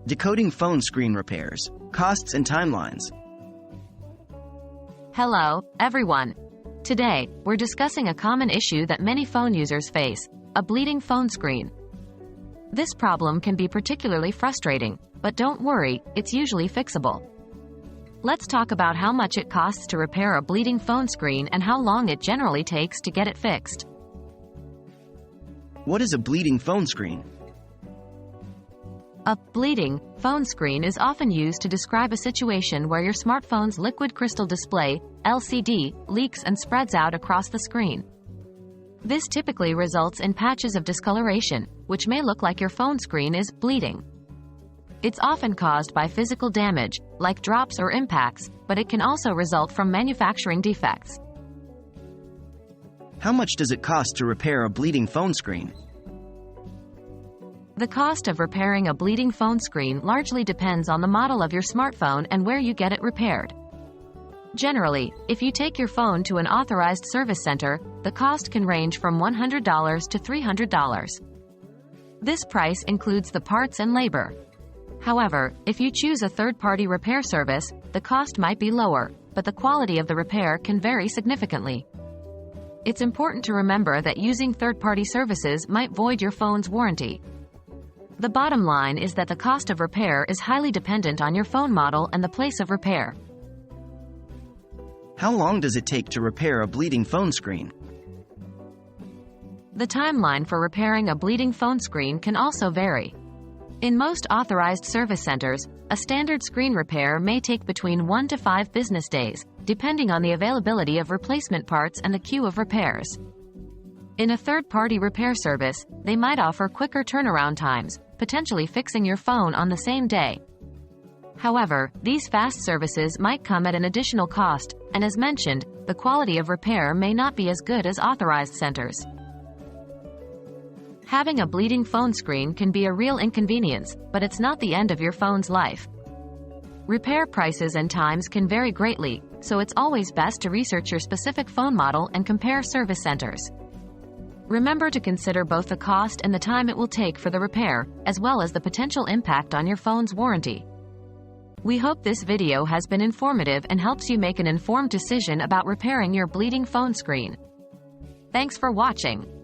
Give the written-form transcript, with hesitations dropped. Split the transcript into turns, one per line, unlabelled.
Decoding phone screen repairs, costs and timelines.
Hello, everyone. Today, we're discussing a common issue that many phone users face, a bleeding phone screen. This problem can be particularly frustrating, but don't worry, it's usually fixable. Let's talk about how much it costs to repair a bleeding phone screen and how long it generally takes to get it fixed.
What is a bleeding phone screen?
A bleeding phone screen is often used to describe a situation where your smartphone's liquid crystal display, LCD, leaks and spreads out across the screen. This typically results in patches of discoloration, which may look like your phone screen is bleeding. It's often caused by physical damage, like drops or impacts, but it can also result from manufacturing defects.
How much does it cost to repair a bleeding phone screen?
The cost of repairing a bleeding phone screen largely depends on the model of your smartphone and where you get it repaired. Generally, if you take your phone to an authorized service center, the cost can range from $100 to $300. This price includes the parts and labor. However, if you choose a third-party repair service, the cost might be lower, but the quality of the repair can vary significantly. It's important to remember that using third-party services might void your phone's warranty. The bottom line is that the cost of repair is highly dependent on your phone model and the place of repair.
How long does it take to repair a bleeding phone screen?
The timeline for repairing a bleeding phone screen can also vary. In most authorized service centers, a standard screen repair may take between 1 to 5 business days, depending on the availability of replacement parts and the queue of repairs. In a third-party repair service, they might offer quicker turnaround times, potentially fixing your phone on the same day. However, these fast services might come at an additional cost, and as mentioned, the quality of repair may not be as good as authorized centers. Having a bleeding phone screen can be a real inconvenience, but it's not the end of your phone's life. Repair prices and times can vary greatly, so it's always best to research your specific phone model and compare service centers. Remember to consider both the cost and the time it will take for the repair, as well as the potential impact on your phone's warranty. We hope this video has been informative and helps you make an informed decision about repairing your bleeding phone screen. Thanks for watching.